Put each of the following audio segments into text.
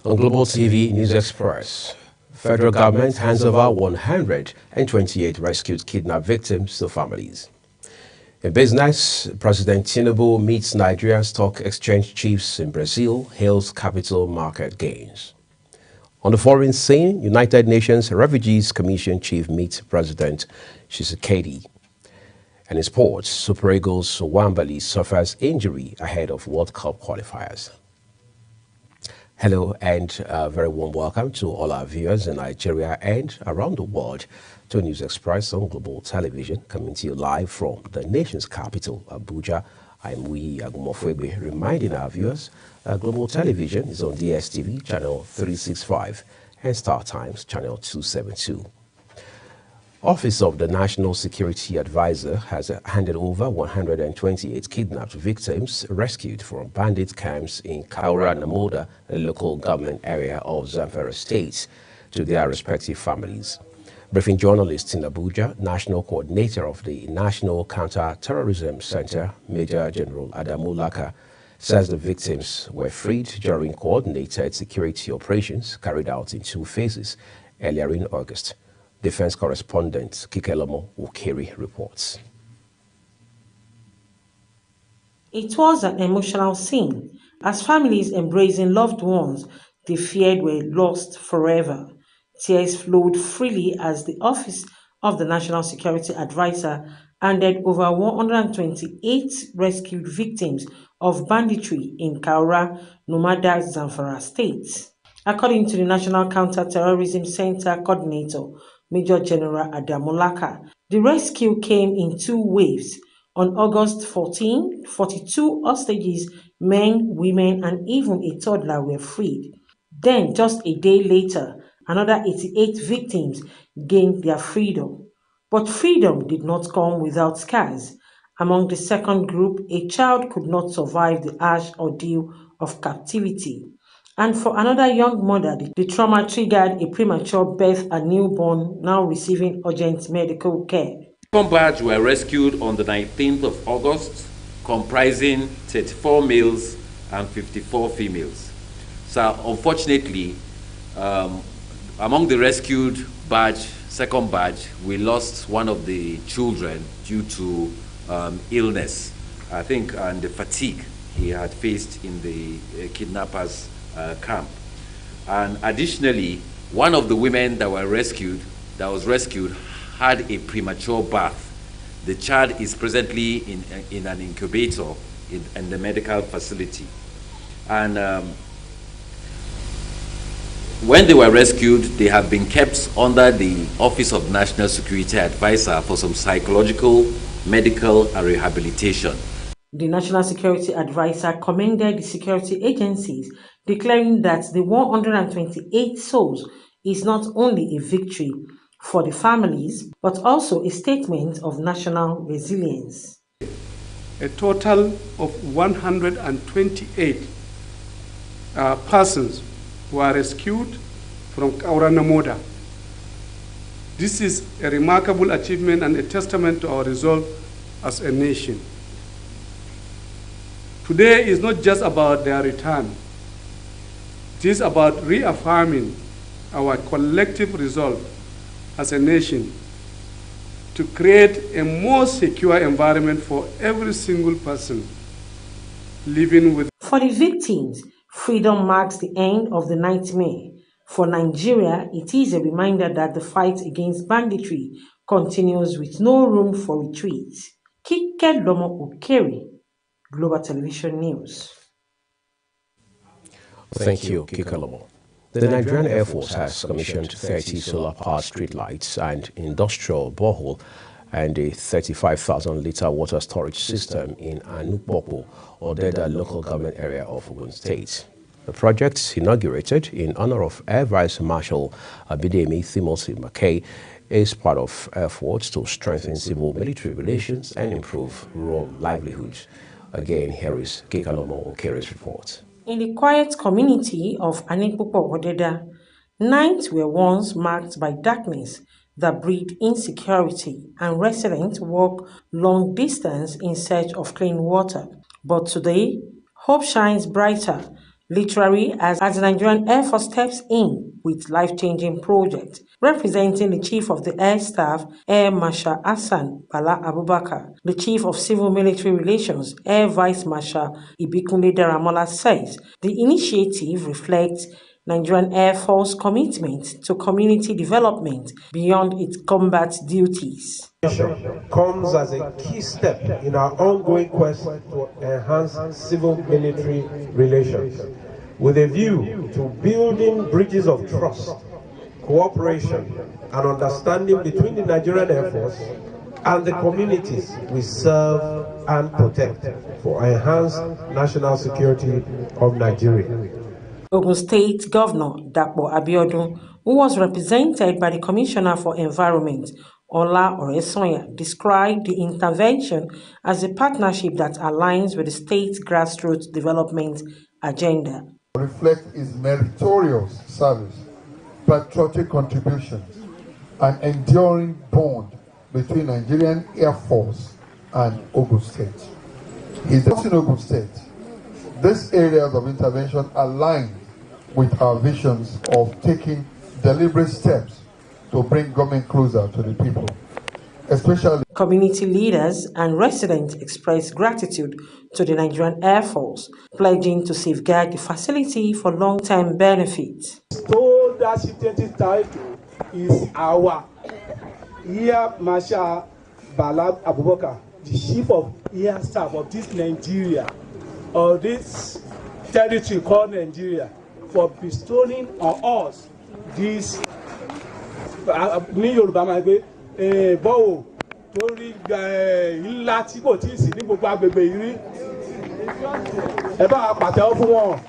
On Global TV News Express, federal government hands over 128 rescued kidnapped victims to families. In business, President Tinubu meets Nigerian stock exchange chiefs in Brazil, hails capital market gains. On the foreign scene, United Nations Refugees Commission chief meets President Tshisekedi. And in sports, Super Eagles Wambali suffers injury ahead of World Cup qualifiers. Hello and a very warm welcome to all our viewers in Nigeria and around the world to News Express on Global Television, coming to you live from the nation's capital, Abuja. I'm Wee Agumofwebe, reminding our viewers Global Television is on DSTV, channel 365, and Star Times, channel 272. Office of the National Security Advisor has handed over 128 kidnapped victims rescued from bandit camps in Kaura Namoda, a local government area of Zamfara State, to their respective families. Briefing journalists in Abuja, National Coordinator of the National Counter-Terrorism Center, Major General Adamu Laka, says the victims were freed during coordinated security operations carried out in 2 phases earlier in August. Defense correspondent Kikelomo Ukeri reports. It was an emotional scene as families embracing loved ones they feared were lost forever. Tears flowed freely as the Office of the National Security Advisor handed over 128 rescued victims of banditry in Kaura, Nomada, Zamfara State. According to the National Counter-Terrorism Center Coordinator, Major General Adamu Laka, the rescue came in 2 waves. On August 14, 42 hostages, men, women, and even a toddler were freed. Then, just a day later, another 88 victims gained their freedom. But freedom did not come without scars. Among the second group, a child could not survive the harsh ordeal of captivity. And for another young mother, the trauma triggered a premature birth and newborn now receiving urgent medical care. Second batch were rescued on the 19th of August, comprising 34 males and 54 females. So unfortunately, among the rescued second batch, we lost one of the children due to illness, I think, and the fatigue he had faced in the kidnappers' camp. And additionally, one of the women that was rescued had a premature birth. The child is presently in an incubator in the medical facility. And when they were rescued, they have been kept under the Office of National Security Advisor for some psychological, medical, and rehabilitation. The National Security Advisor commended the security agencies, declaring that the 128 souls is not only a victory for the families, but also a statement of national resilience. A total of 128 persons were rescued from Kaura Namoda. This is a remarkable achievement and a testament to our resolve as a nation. Today is not just about their return. It is about reaffirming our collective resolve as a nation to create a more secure environment for every single person living with. For the victims, freedom marks the end of the nightmare. For Nigeria, it is a reminder that the fight against banditry continues with no room for retreat. Kikelomo Ukeri, Global Television News. Thank you, Kikelomo. The Nigerian Air Force has commissioned 30 solar-powered streetlights and industrial borehole and a 35,000-litre water storage system in Anukpopo, Odeda local government area of Ogun State. The project, inaugurated in honor of Air Vice Marshal Abidemi Timothy McKay, is part of efforts to strengthen civil-military relations and improve rural livelihoods. Again, here is Kikelomo Ukeri's report. In the quiet community of Anikpopo Odeda, nights were once marked by darkness that breed insecurity, and residents walk long distance in search of clean water. But today, hope shines brighter literally as the Nigerian Air Force steps in with life-changing project. Representing the Chief of the Air Staff, Air Marshal Hassan Bala Abubakar, the Chief of Civil Military Relations, Air Vice Marshal Ibikunle Daramola says the initiative reflects Nigerian Air Force commitment to community development beyond its combat duties. Comes as a key step in our ongoing quest to enhance civil-military relations, with a view to building bridges of trust, cooperation, and understanding between the Nigerian Air Force and the communities we serve and protect for enhanced national security of Nigeria. Ogun State Governor Dapo Abiodun, who was represented by the Commissioner for Environment, Ola Oresanya, described the intervention as a partnership that aligns with the state's grassroots development agenda. Reflect its meritorious service, patriotic contributions, and enduring bond between Nigerian Air Force and Ogun State. In Ogun State, these areas of intervention align with our visions of taking deliberate steps to bring government closer to the people, especially. Community leaders and residents expressed gratitude to the Nigerian Air Force, pledging to safeguard the facility for long-term benefit. So that chieftaincy title is our Air Marshal Bala Abubakar, the Chief of Air Staff of this Nigeria, or this territory called Nigeria, for bestowing on us this ní Yorùbá máa gbé bọ́ọ̀ torí ńlá tí kò tí ì sí ní gbogbo agbègbè yìí rí ẹ bá wa pàtẹ́wọ́ fún wọn.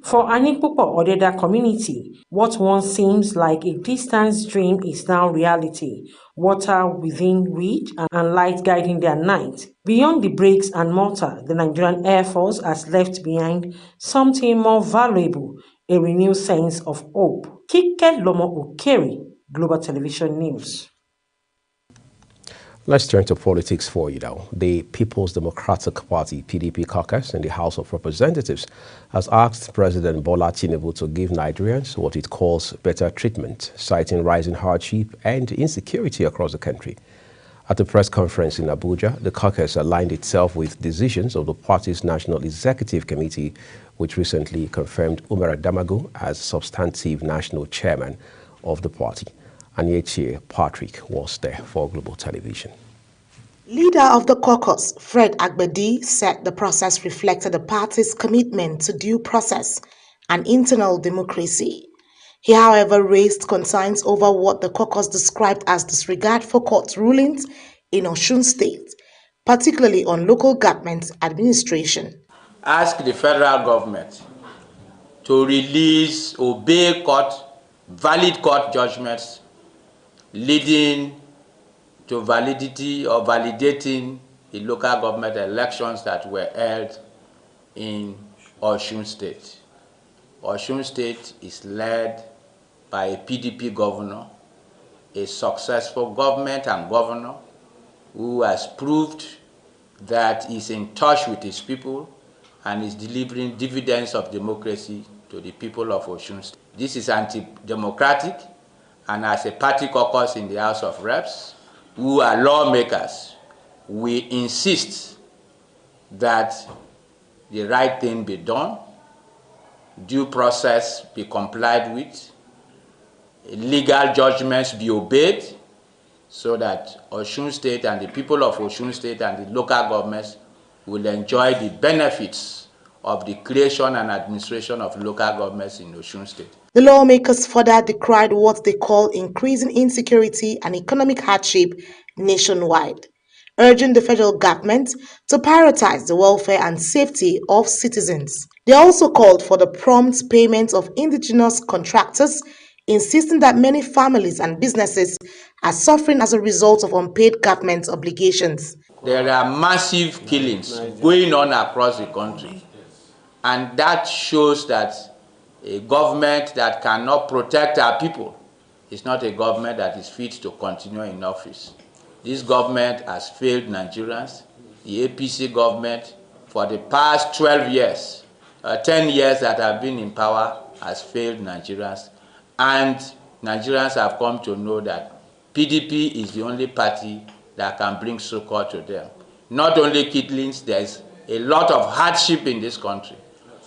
For Anikpopo Odeda community, what once seems like a distant dream is now reality. Water within reach and light guiding their night. Beyond the bricks and mortar, the Nigerian Air Force has left behind something more valuable, a renewed sense of hope. Kike Lomo Okeri, Global Television News. Let's turn to politics for you now. The People's Democratic Party, PDP caucus in the House of Representatives has asked President Bola Tinubu to give Nigerians what it calls better treatment, citing rising hardship and insecurity across the country. At a press conference in Abuja, the caucus aligned itself with decisions of the party's National Executive Committee, which recently confirmed Umar Damagu as substantive national chairman of the party. Anyeche Patrick was there for Global Television. Leader of the caucus, Fred Agbedi, said the process reflected the party's commitment to due process and internal democracy. He, however, raised concerns over what the caucus described as disregard for court rulings in Osun State, particularly on local government administration. Ask the federal government to release, obey valid court judgments leading to validity or validating the local government elections that were held in Osun State. Osun State is led by a PDP governor, a successful government and governor who has proved that he's in touch with his people and is delivering dividends of democracy to the people of Osun State. This is anti-democratic, and as a party caucus in the House of Reps, who are lawmakers, we insist that the right thing be done, due process be complied with, legal judgments be obeyed, so that Osun State and the people of Osun State and the local governments will enjoy the benefits of the creation and administration of local governments in Osun State. The lawmakers further decried what they call increasing insecurity and economic hardship nationwide, urging the federal government to prioritize the welfare and safety of citizens. They also called for the prompt payment of indigenous contractors, insisting that many families and businesses are suffering as a result of unpaid government obligations. There are massive killings going on across the country, and that shows that a government that cannot protect our people is not a government that is fit to continue in office. This government has failed Nigerians. The APC government, for the past 12 years, 10 years that have been in power has failed Nigerians, and Nigerians have come to know that PDP is the only party that can bring succor to them. Not only kidneys, there's a lot of hardship in this country,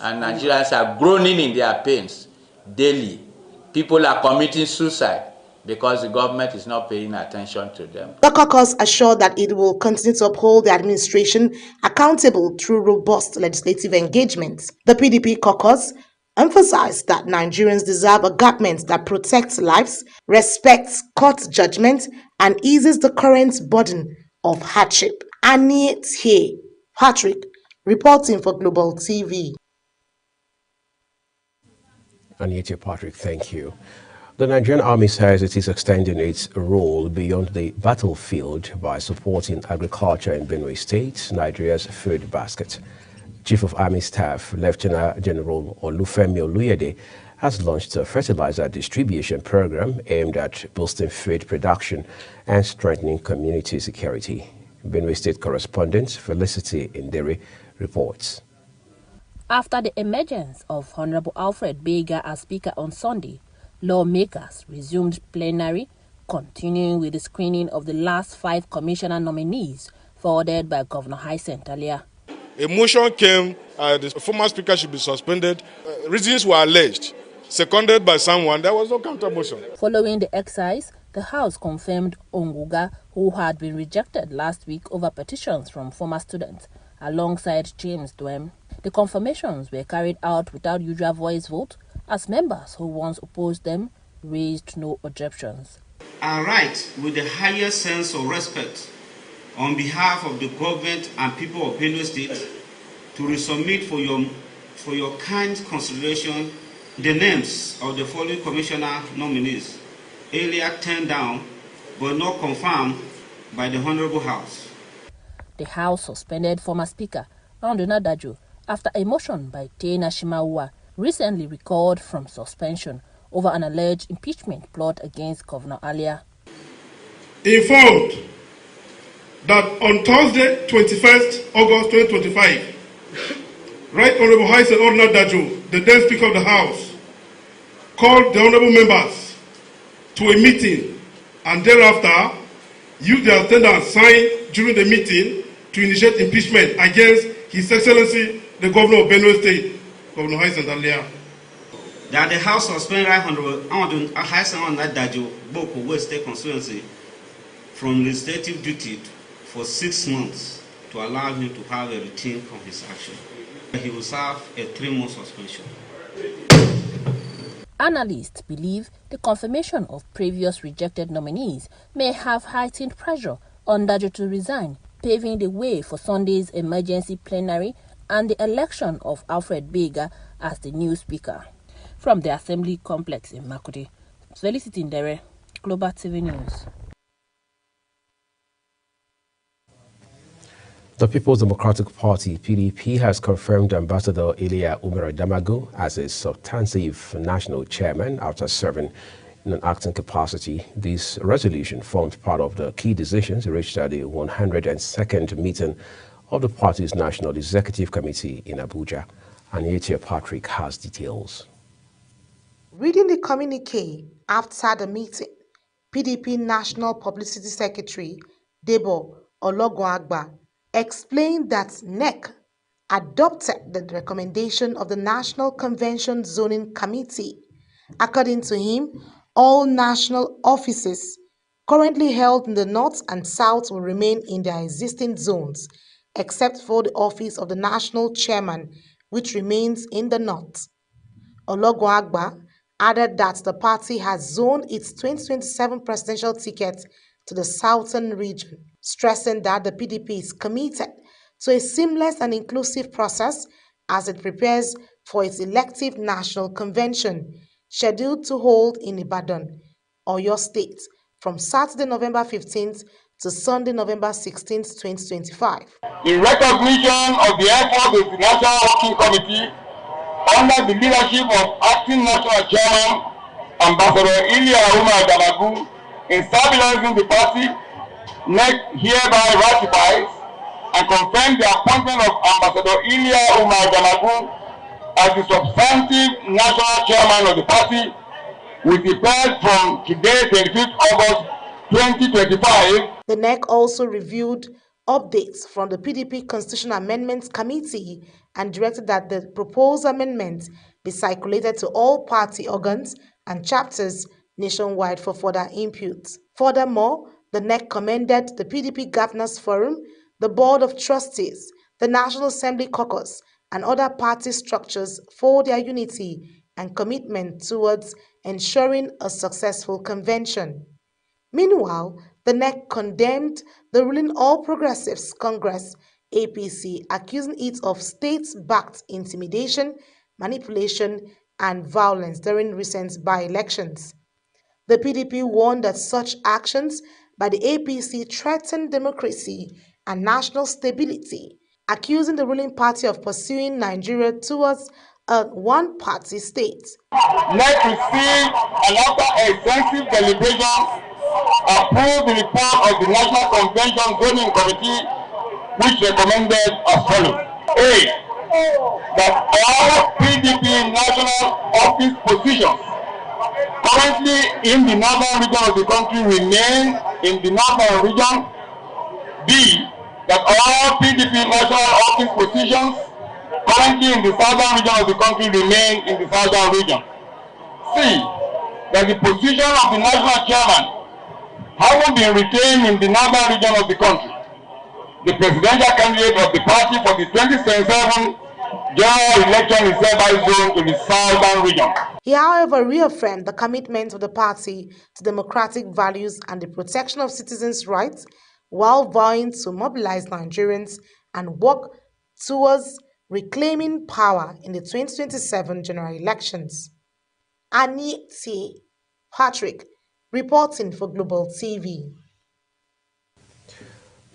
and Nigerians are groaning in their pains daily. People are committing suicide because the government is not paying attention to them. The caucus assured that it will continue to uphold the administration accountable through robust legislative engagement. The PDP caucus emphasized that Nigerians deserve a government that protects lives, respects court judgment, and eases the current burden of hardship. Annie T. Patrick, reporting for Global TV. Anita Patrick, thank you. The Nigerian Army says it is extending its role beyond the battlefield by supporting agriculture in Benue State, Nigeria's food basket. Chief of Army Staff, Lieutenant General Olufemi Oluyede, has launched a fertilizer distribution program aimed at boosting food production and strengthening community security. Benue State correspondent Felicity Indere reports. After the emergence of Honorable Alfred Bega as Speaker on Sunday, lawmakers resumed plenary, continuing with the screening of the last 5 commissioner nominees forwarded by Governor Hyacinth Alia. A motion came, the former speaker should be suspended. Reasons were alleged, seconded by someone. There was no counter motion. Following the exercise, the House confirmed Onguga, who had been rejected last week over petitions from former students, alongside James Dwem. The confirmations were carried out without usual voice vote, as members who once opposed them raised no objections. I write with the highest sense of respect on behalf of the government and people of Benue State to resubmit for your kind consideration the names of the following commissioner nominees, earlier turned down but not confirmed by the Honorable House. The House suspended former Speaker Anduna Dajo after a motion by Tena Shimawa recently recalled from suspension over an alleged impeachment plot against Governor Alia. Informed that on Thursday, 21st August 2025, Right Honorable Hyacinth Alia Dajo, the then Speaker of the House, called the honorable members to a meeting and thereafter used their attendance sign during the meeting to initiate impeachment against His Excellency the Governor of Benue State, Governor Hyacinth Alia. That the House suspended Right Honorable Hyacinth Alia Dajo, Boko West State Constituency, from legislative duty for 6 months to allow him to have a routine of his action. He will serve a 3-month suspension. Analysts believe the confirmation of previous rejected nominees may have heightened pressure on Dajo to resign, paving the way for Sunday's emergency plenary and the election of Alfred Bega as the new Speaker. From the Assembly Complex in Makurdi, Felicity Indere, Global TV News. The People's Democratic Party, PDP, has confirmed Ambassador Ilia Umar Damagu as its substantive national chairman after serving in an acting capacity. This resolution formed part of the key decisions reached at the 102nd meeting of the party's National Executive Committee in Abuja. Anita Patrick has details. Reading the communique after the meeting, PDP National Publicity Secretary Debo Ologunagba explained that NEC adopted the recommendation of the National Convention Zoning Committee. According to him, all national offices currently held in the North and South will remain in their existing zones, except for the office of the National Chairman, which remains in the North. Ologunagba added that the party has zoned its 2027 presidential ticket to the Southern region, stressing that the PDP is committed to a seamless and inclusive process as it prepares for its elective national convention, scheduled to hold in Ibadan, Oyo State, from Saturday, November 15th to Sunday, November 16th, 2025. In recognition of the effort of the National Working Committee under the leadership of Acting National Chairman, Ambassador Ilia Umar Damagu, in stabilizing the party, NEC hereby ratifies and confirms the appointment of Ambassador Ilia Umar Damagu as the substantive national chairman of the party with effect from today, 25th August 2025. The NEC also reviewed updates from the PDP Constitutional Amendments Committee and directed that the proposed amendments be circulated to all party organs and chapters nationwide for further input. Furthermore, the NEC commended the PDP Governors Forum, the Board of Trustees, the National Assembly Caucus, and other party structures for their unity and commitment towards ensuring a successful convention. Meanwhile, the NEC condemned the ruling All Progressives Congress (APC), accusing it of state-backed intimidation, manipulation, and violence during recent by-elections. The PDP warned that such actions by the APC threaten democracy and national stability, accusing the ruling party of pursuing Nigeria towards a one-party state. NEC received and after extensive deliberation approved the report of the National Convention Zoning Committee, which recommended as follows. A. That all PDP national office positions currently in the northern region of the country remain in the northern region. B. That all PDP national office positions currently in the southern region of the country remain in the southern region. C. That the position of the national chairman having been retained in the northern region of the country, the presidential candidate of the party for the 2027 general election is thereby zoned to the southern region. He, however, reaffirmed the commitment of the party to democratic values and the protection of citizens' rights, while vowing to mobilize Nigerians and work towards reclaiming power in the 2027 general elections. Annie T. Patrick, reporting for Global TV.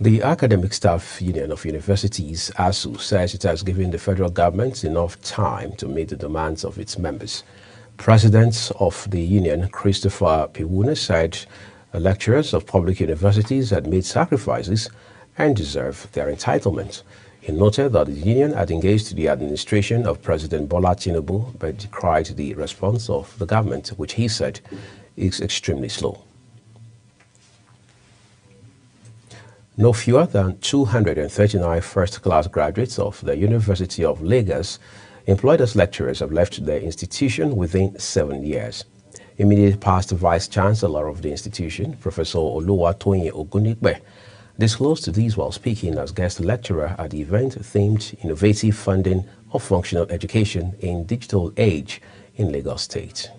The Academic Staff Union of Universities, ASU, says it has given the federal government enough time to meet the demands of its members. President of the union, Christopher Piwuna, said lecturers of public universities had made sacrifices and deserve their entitlement. He noted that the union had engaged the administration of President Bola Tinubu but decried the response of the government, which he said is extremely slow. No fewer than 239 first-class graduates of the University of Lagos employed as lecturers have left the institution within 7 years. Immediate past Vice-Chancellor of the institution, Professor Oluwatoyin Ogunigbe, disclosed these while speaking as guest lecturer at the event themed Innovative Funding of Functional Education in Digital Age in Lagos State.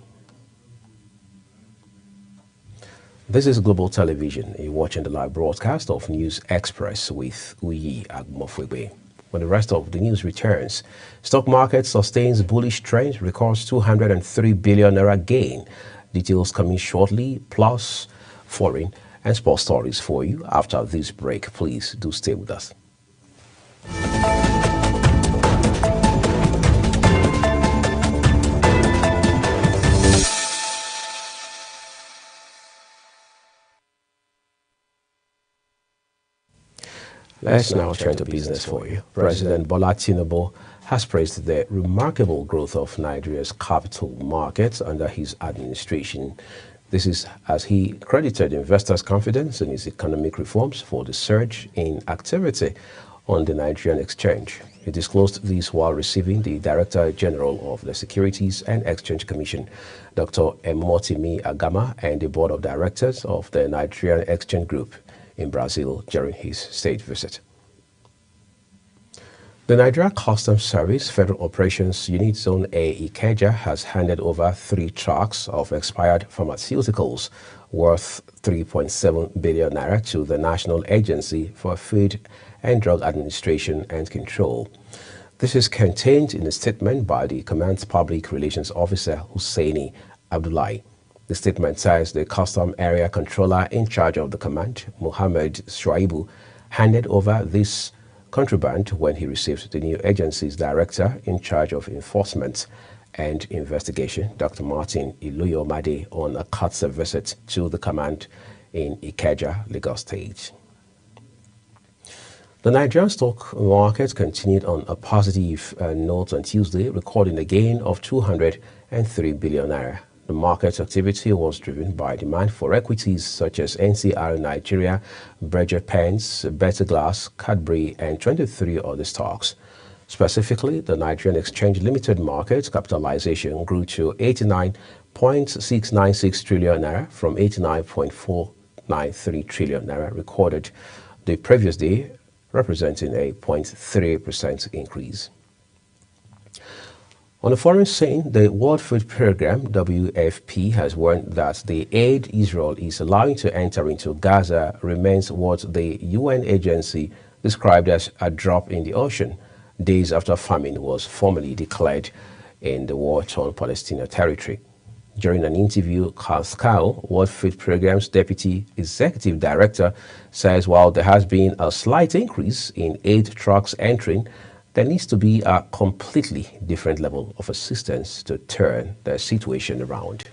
This is Global Television. You're watching the live broadcast of News Express with Uyi Agmofwebe. When the rest of the news returns, stock market sustains bullish trend, records 203 billion naira gain. Details coming shortly, plus foreign and sports stories for you after this break. Please do stay with us. Let's now turn to business for you. President Bola Tinubu has praised the remarkable growth of Nigeria's capital markets under his administration. This is as he credited investors' confidence in his economic reforms for the surge in activity on the Nigerian exchange. He disclosed this while receiving the Director General of the Securities and Exchange Commission, Dr. Emotimi Agama, and the Board of Directors of the Nigerian Exchange Group in Brazil during his state visit. The Nigeria Customs Service Federal Operations Unit Zone A Ikeja has handed over 3 trucks of expired pharmaceuticals worth 3.7 billion naira to the National Agency for Food and Drug Administration and Control. This is contained in a statement by the Command's Public Relations Officer Hussaini Abdullahi. The statement says the Custom Area Controller in charge of the command, Mohammed Shuaibu, handed over this contraband when he received the new agency's director in charge of enforcement and investigation, Dr. Martin Iluyomade, on a courtesy visit to the command in Ikeja, Lagos State. The Nigerian stock market continued on a positive note on Tuesday, recording a gain of 203 billion naira. The market activity was driven by demand for equities such as NCR Nigeria, Berger Pens, Better Glass, Cadbury, and 23 other stocks. Specifically, the Nigerian Exchange Limited market capitalization grew to 89.696 trillion naira from 89.493 trillion naira recorded the previous day, representing a 0.3% increase. On the foreign scene, the World Food Programme, WFP, has warned that the aid Israel is allowing to enter into Gaza remains what the UN agency described as a drop in the ocean, days after famine was formally declared in the war-torn Palestinian territory. During an interview, Carl Skau, World Food Programme's Deputy Executive Director, says while there has been a slight increase in aid trucks entering, there needs to be a completely different level of assistance to turn the situation around.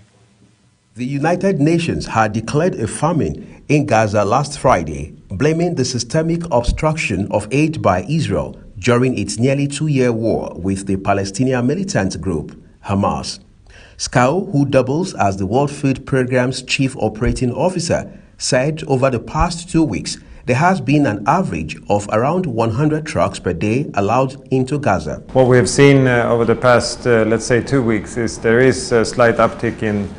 The United Nations had declared a famine in Gaza last Friday, blaming the systemic obstruction of aid by Israel during its nearly two-year war with the Palestinian militant group, Hamas. Skau, who doubles as the World Food Programme's chief operating officer, said over the past 2 weeks, there has been an average of around 100 trucks per day allowed into Gaza. What we have seen over the past, let's say, 2 weeks is there is a slight uptick in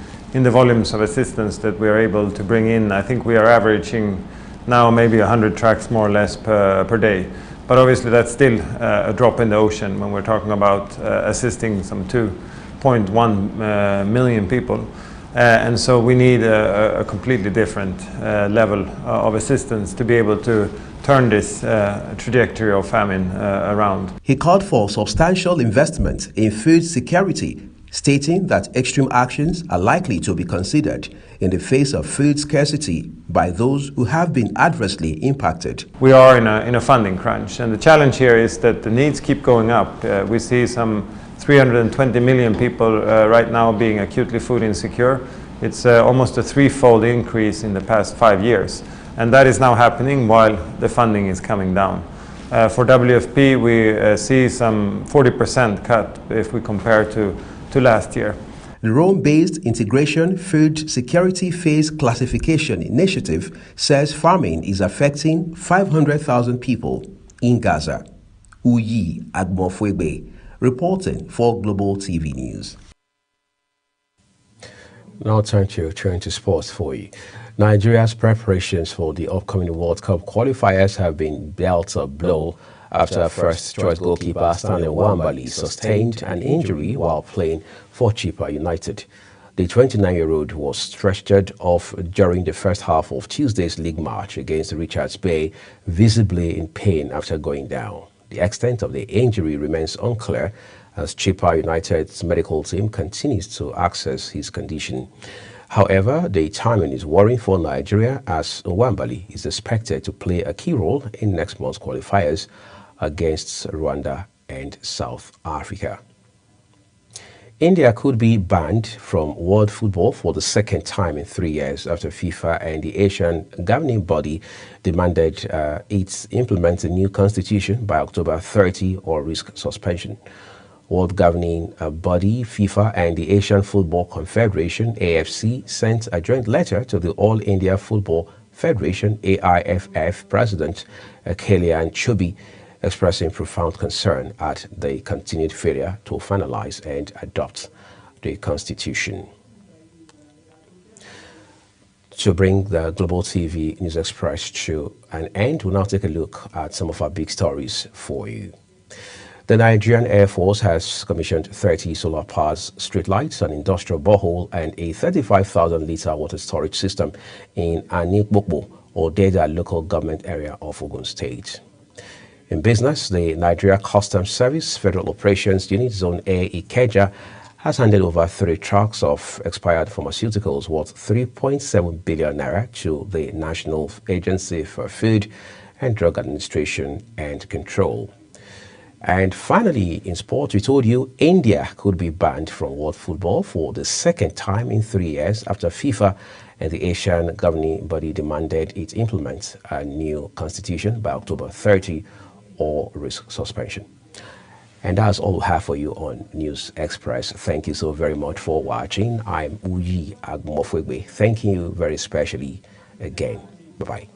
the volumes of assistance that we are able to bring in. I think we are averaging now maybe 100 trucks more or less per day. But obviously that's still a drop in the ocean when we're talking about assisting some 2.1 million people. And so we need a completely different level of assistance to be able to turn this trajectory of famine around. He called for substantial investment in food security, stating that extreme actions are likely to be considered in the face of food scarcity by those who have been adversely impacted. We are in a funding crunch, and the challenge here is that the needs keep going up. We see some 320 million people right now being acutely food insecure. It's almost a threefold increase in the past 5 years. And that is now happening while the funding is coming down. For WFP, we see some 40% cut if we compare to last year. The Rome-based Integration Food Security Phase Classification Initiative says famine is affecting 500,000 people in Gaza. Uyi Agbofuegbe, reporting for Global TV News. Now turn to sports for you. Nigeria's preparations for the upcoming World Cup qualifiers have been dealt a blow after first-choice goalkeeper Stanley Nwabali sustained an injury while playing for Chippa United. The 29-year-old was stretchered off during the first half of Tuesday's league match against Richards Bay, visibly in pain after going down. The extent of the injury remains unclear as Chippa United's medical team continues to assess his condition. However, the timing is worrying for Nigeria as Nwabali is expected to play a key role in next month's qualifiers against Rwanda and South Africa. India could be banned from world football for the second time in 3 years after FIFA and the Asian governing body demanded it implement a new constitution by October 30 or risk suspension. World governing body FIFA and the Asian Football Confederation AFC sent a joint letter to the All India Football Federation AIFF President Kalyan Chubi, expressing profound concern at the continued failure to finalize and adopt the constitution. To bring the Global TV News Express to an end, we'll now take a look at some of our big stories for you. The Nigerian Air Force has commissioned 30 solar-powered streetlights, an industrial borehole, and a 35,000-litre water storage system in Anikpokpo, Odeda local government area of Ogun State. In business, the Nigeria Customs Service Federal Operations Unit Zone A Ikeja has handed over 3 trucks of expired pharmaceuticals worth 3.7 billion naira to the National Agency for Food and Drug Administration and Control. And finally, in sport, we told you India could be banned from world football for the second time in 3 years after FIFA and the Asian governing body demanded it implement a new constitution by October 30 or risk suspension. And that's all we have for you on News Express. Thank you so very much for watching. I'm Uyi Agmofwegbe. Thanking you very specially again. Bye-bye.